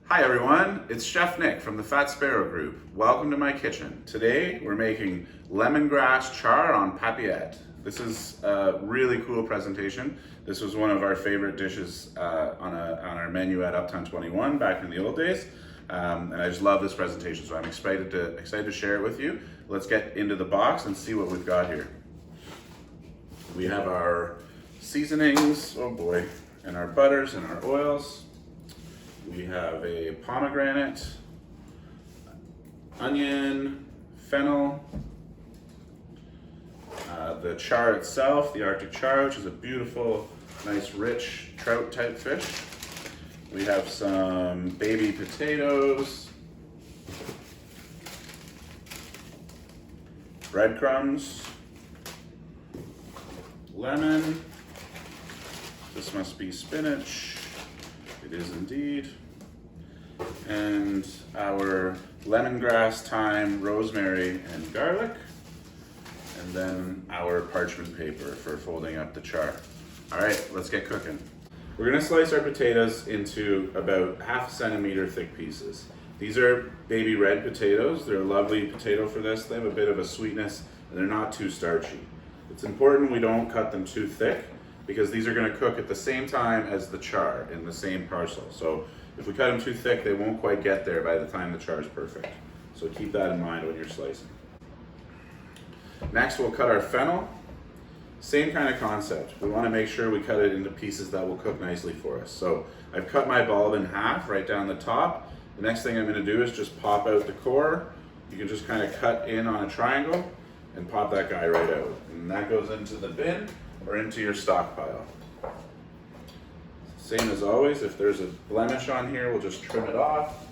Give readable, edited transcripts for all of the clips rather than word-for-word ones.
Hi everyone, it's Chef Nick from the Fat Sparrow Group. Welcome to my kitchen. Today we're making lemongrass char on papillote. This is a really cool presentation. This was one of our favorite dishes on our menu at Uptown 21 back in the old days. And I just love this presentation, so I'm excited to share it with you. Let's get into the box and see what we've got here. We have our seasonings, oh boy, and our butters and our oils. We have a pomegranate, onion, fennel, the char itself, the Arctic char, which is a beautiful, nice, rich trout type fish. We have some baby potatoes, breadcrumbs, lemon, this must be spinach. It is indeed. And our lemongrass, thyme, rosemary, and garlic. And then our parchment paper for folding up the char. All right, let's get cooking. We're gonna slice our potatoes into about 1/2 centimeter thick pieces. These are baby red potatoes. They're a lovely potato for this. They have a bit of a sweetness and they're not too starchy. It's important we don't cut them too thick because these are going to cook at the same time as the char in the same parcel. So if we cut them too thick, they won't quite get there by the time the char is perfect. So keep that in mind when you're slicing. Next, we'll cut our fennel. Same kind of concept. We want to make sure we cut it into pieces that will cook nicely for us. So I've cut my bulb in half right down the top. The next thing I'm going to do is just pop out the core. You can just kind of cut in on a triangle and pop that guy right out. And that goes into the bin or into your stockpile. Same as always, if there's a blemish on here, we'll just trim it off.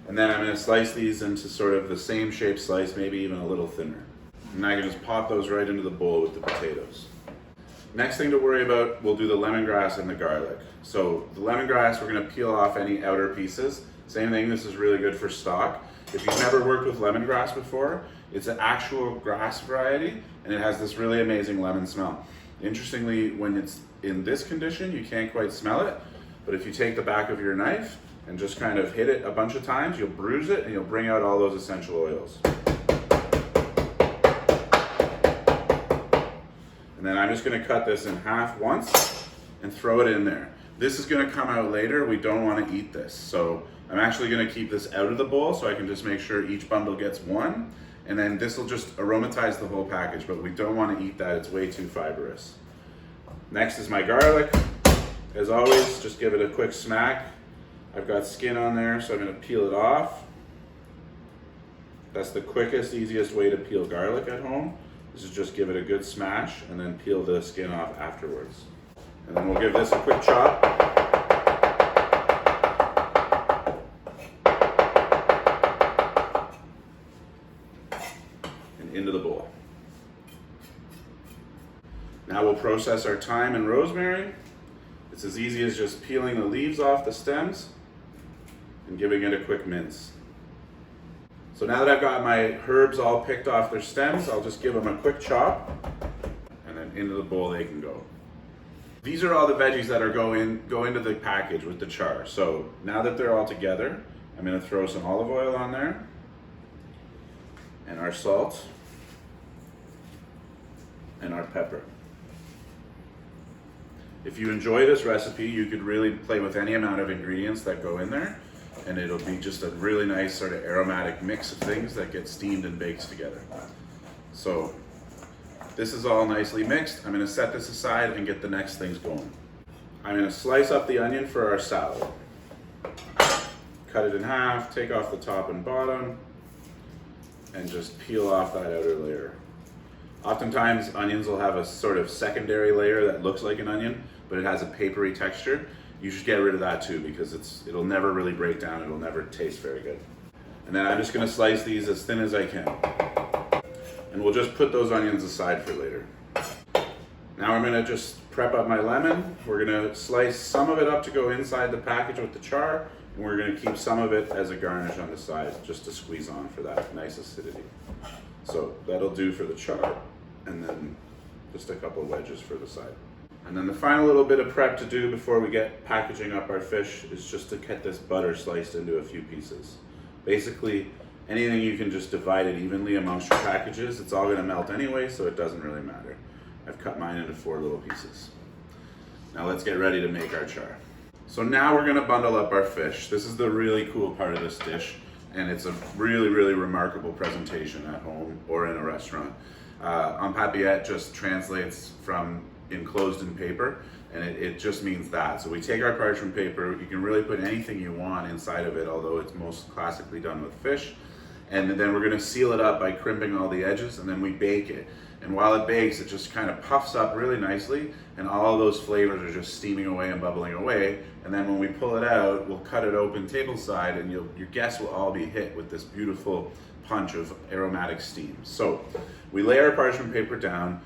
And then I'm going to slice these into sort of the same shape slice, maybe even a little thinner. And I can just pop those right into the bowl with the potatoes. Next thing to worry about, we'll do the lemongrass and the garlic. So the lemongrass, we're going to peel off any outer pieces. Same thing, this is really good for stock. If you've never worked with lemongrass before, it's an actual grass variety and it has this really amazing lemon smell. Interestingly, when it's in this condition, you can't quite smell it, but if you take the back of your knife and just kind of hit it a bunch of times, you'll bruise it and you'll bring out all those essential oils. And then I'm just going to cut this in half once and throw it in there. This is going to come out later. We don't want to eat this. So I'm actually going to keep this out of the bowl so I can just make sure each bundle gets one. And then this will just aromatize the whole package, but we don't want to eat that. It's way too fibrous. Next is my garlic. As always, just give it a quick smack. I've got skin on there, so I'm going to peel it off. That's the quickest, easiest way to peel garlic at home. This is just give it a good smash and then peel the skin off afterwards. And then we'll give this a quick chop. And into the bowl. Now we'll process our thyme and rosemary. It's as easy as just peeling the leaves off the stems and giving it a quick mince. So now that I've got my herbs all picked off their stems, I'll just give them a quick chop and then into the bowl they can go. These are all the veggies that go into the package with the char. So now that they're all together, I'm going to throw some olive oil on there and our salt and our pepper. If you enjoy this recipe, you could really play with any amount of ingredients that go in there, and it'll be just a really nice sort of aromatic mix of things that get steamed and baked together. So this is all nicely mixed. I'm going to set this aside and get the next things going. I'm going to slice up the onion for our salad. Cut it in half, take off the top and bottom, and just peel off that outer layer. Oftentimes onions will have a sort of secondary layer that looks like an onion, but it has a papery texture. You should get rid of that too because it'll never really break down, it'll never taste very good. And then I'm just going to slice these as thin as I can. And we'll just put those onions aside for later. Now I'm going to just prep up my lemon. We're going to slice some of it up to go inside the package with the char, and we're going to keep some of it as a garnish on the side just to squeeze on for that nice acidity. So that'll do for the char, and then just a couple wedges for the side. And then the final little bit of prep to do before we get packaging up our fish is just to get this butter sliced into a few pieces. Basically, anything you can just divide it evenly amongst your packages. It's all gonna melt anyway, so it doesn't really matter. I've cut mine into 4 little pieces. Now let's get ready to make our char. So now we're gonna bundle up our fish. This is the really cool part of this dish, and it's a really, really remarkable presentation at home or in a restaurant. On Papillote just translates from enclosed in paper, and it just means that. So we take our parchment paper, you can really put anything you want inside of it, although it's most classically done with fish. And then we're gonna seal it up by crimping all the edges, and then we bake it. And while it bakes, it just kind of puffs up really nicely, and all of those flavors are just steaming away and bubbling away. And then when we pull it out, we'll cut it open tableside, and your guests will all be hit with this beautiful punch of aromatic steam. So we lay our parchment paper down.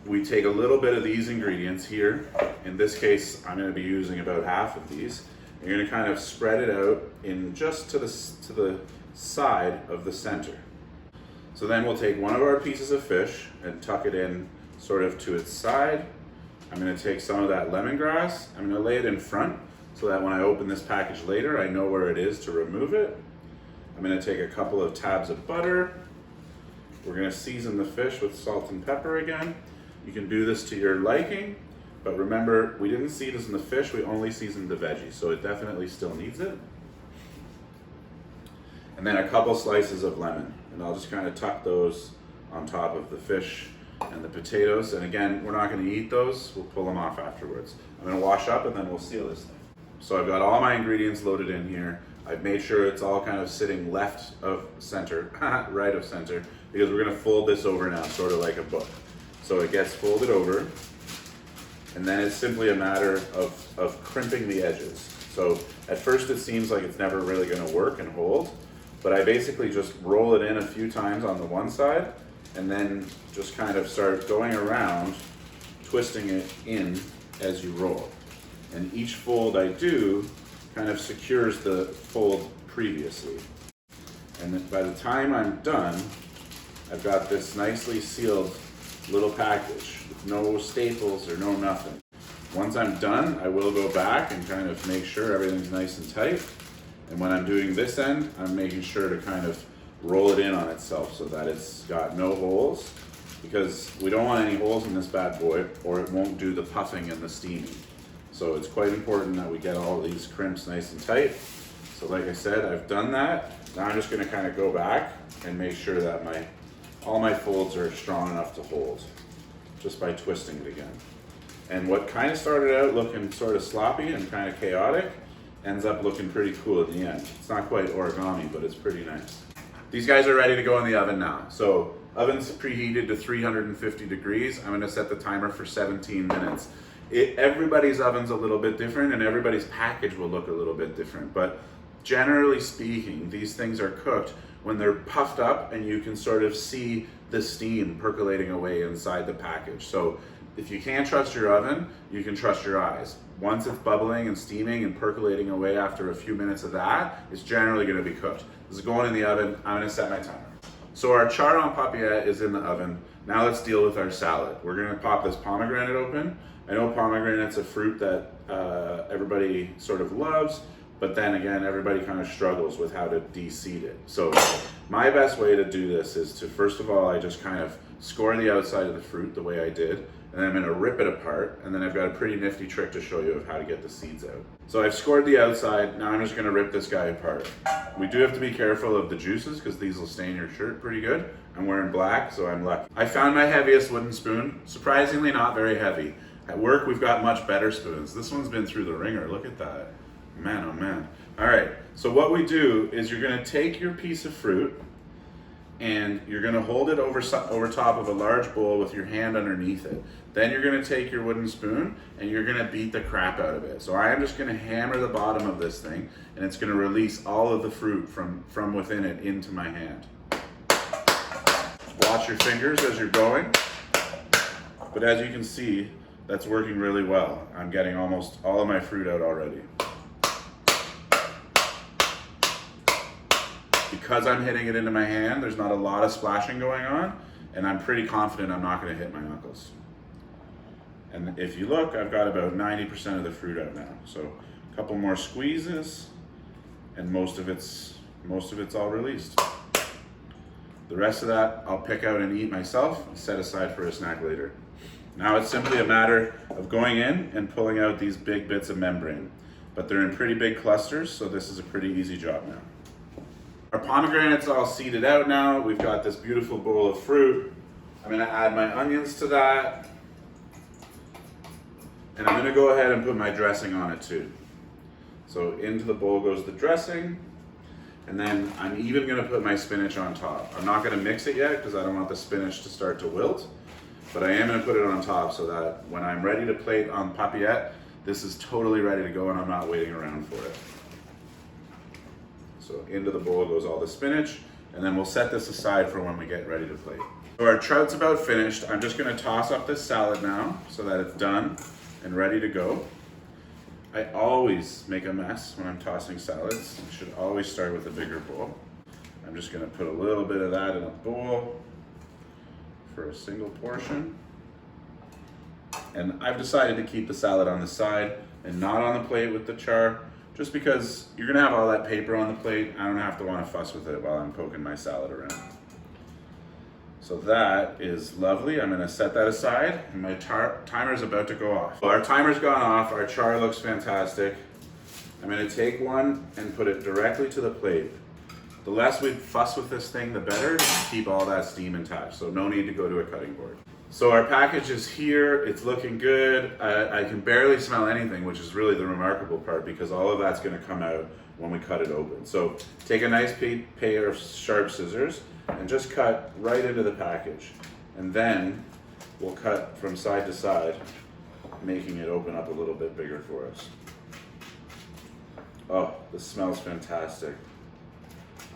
We take a little bit of these ingredients here. In this case, I'm going to be using about half of these. You're going to kind of spread it out in just to the side of the center. So then we'll take one of our pieces of fish and tuck it in sort of to its side. I'm going to take some of that lemongrass. I'm going to lay it in front so that when I open this package later, I know where it is to remove it. I'm going to take a couple of tabs of butter. We're going to season the fish with salt and pepper again. You can do this to your liking, but remember, we didn't season the fish, we only seasoned the veggies, so it definitely still needs it. And then a couple slices of lemon, and I'll just kind of tuck those on top of the fish and the potatoes. And again, we're not going to eat those, we'll pull them off afterwards. I'm going to wash up and then we'll seal this thing. So I've got all my ingredients loaded in here. I've made sure it's all kind of sitting left of center, right of center, because we're going to fold this over now, sort of like a book. So it gets folded over, and then it's simply a matter of crimping the edges. So at first it seems like it's never really going to work and hold, but I basically just roll it in a few times on the one side, and then just kind of start going around, twisting it in as you roll. And each fold I do kind of secures the fold previously. And then by the time I'm done, I've got this nicely sealed little package with no staples or no nothing. Once I'm done, I will go back and kind of make sure everything's nice and tight. And when I'm doing this end, I'm making sure to kind of roll it in on itself so that it's got no holes, because we don't want any holes in this bad boy or it won't do the puffing and the steaming. So it's quite important that we get all these crimps nice and tight. So like I said, I've done that. Now I'm just gonna kind of go back and make sure that all my folds are strong enough to hold, just by twisting it again. And what kind of started out looking sort of sloppy and kind of chaotic ends up looking pretty cool at the end. It's not quite origami, but it's pretty nice. These guys are ready to go in the oven now. So oven's preheated to 350 degrees. I'm gonna set the timer for 17 minutes. Everybody's oven's a little bit different, and everybody's package will look a little bit different, but generally speaking, these things are cooked when they're puffed up and you can sort of see the steam percolating away inside the package. So if you can't trust your oven, you can trust your eyes. Once it's bubbling and steaming and percolating away after a few minutes of that, it's generally gonna be cooked. This is going in the oven. I'm gonna set my timer. So our char on Papillote is in the oven. Now let's deal with our salad. We're gonna pop this pomegranate open. I know pomegranate's a fruit that everybody sort of loves, but then again, everybody kind of struggles with how to de-seed it. So my best way to do this is to, first of all, I just kind of score the outside of the fruit the way I did, and then I'm gonna rip it apart, and then I've got a pretty nifty trick to show you of how to get the seeds out. So I've scored the outside, now I'm just gonna rip this guy apart. We do have to be careful of the juices because these will stain your shirt pretty good. I'm wearing black, so I'm lucky. I found my heaviest wooden spoon, surprisingly not very heavy. At work, we've got much better spoons. This one's been through the ringer, look at that. Man, oh man. All right, so what we do is you're gonna take your piece of fruit and you're gonna hold it over top of a large bowl with your hand underneath it. Then you're gonna take your wooden spoon and you're gonna beat the crap out of it. So I am just gonna hammer the bottom of this thing and it's gonna release all of the fruit from within it into my hand. Watch your fingers as you're going. But as you can see, that's working really well. I'm getting almost all of my fruit out already. Because I'm hitting it into my hand, there's not a lot of splashing going on, and I'm pretty confident I'm not gonna hit my knuckles. And if you look, I've got about 90% of the fruit out now. So a couple more squeezes and most of it's all released. The rest of that I'll pick out and eat myself and set aside for a snack later. Now it's simply a matter of going in and pulling out these big bits of membrane, but they're in pretty big clusters, so this is a pretty easy job now. Our pomegranate's all seeded out now. We've got this beautiful bowl of fruit. I'm gonna add my onions to that. And I'm gonna go ahead and put my dressing on it too. So into the bowl goes the dressing. And then I'm even gonna put my spinach on top. I'm not gonna mix it yet because I don't want the spinach to start to wilt, but I am gonna put it on top so that when I'm ready to plate on Papillote, this is totally ready to go and I'm not waiting around for it. So into the bowl goes all the spinach, and then we'll set this aside for when we get ready to plate. So our trout's about finished. I'm just gonna toss up this salad now so that it's done and ready to go. I always make a mess when I'm tossing salads. You should always start with a bigger bowl. I'm just gonna put a little bit of that in a bowl for a single portion. And I've decided to keep the salad on the side and not on the plate with the char, just because you're gonna have all that paper on the plate. I don't have to wanna fuss with it while I'm poking my salad around. So that is lovely. I'm gonna set that aside, and my timer is about to go off. Well, our timer's gone off, our char looks fantastic. I'm gonna take one and put it directly to the plate. The less we fuss with this thing, the better, to keep all that steam intact, so no need to go to a cutting board. So our package is here, it's looking good. I can barely smell anything, which is really the remarkable part, because all of that's gonna come out when we cut it open. So take a nice pair of sharp scissors and just cut right into the package. And then we'll cut from side to side, making it open up a little bit bigger for us. Oh, this smells fantastic.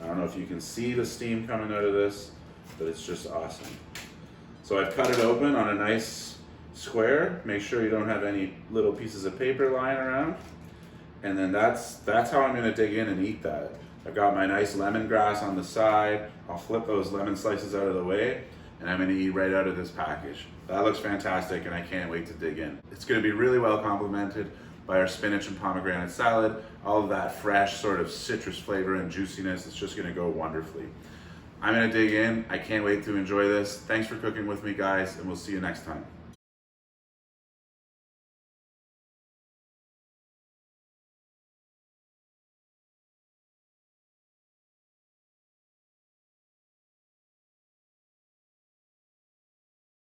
I don't know if you can see the steam coming out of this, but it's just awesome. So I've cut it open on a nice square. Make sure you don't have any little pieces of paper lying around. And then that's how I'm gonna dig in and eat that. I've got my nice lemongrass on the side. I'll flip those lemon slices out of the way, and I'm gonna eat right out of this package. That looks fantastic, and I can't wait to dig in. It's gonna be really well complemented by our spinach and pomegranate salad. All of that fresh sort of citrus flavor and juiciness, it's just gonna go wonderfully. I'm gonna dig in. I can't wait to enjoy this. Thanks for cooking with me, guys, and we'll see you next time.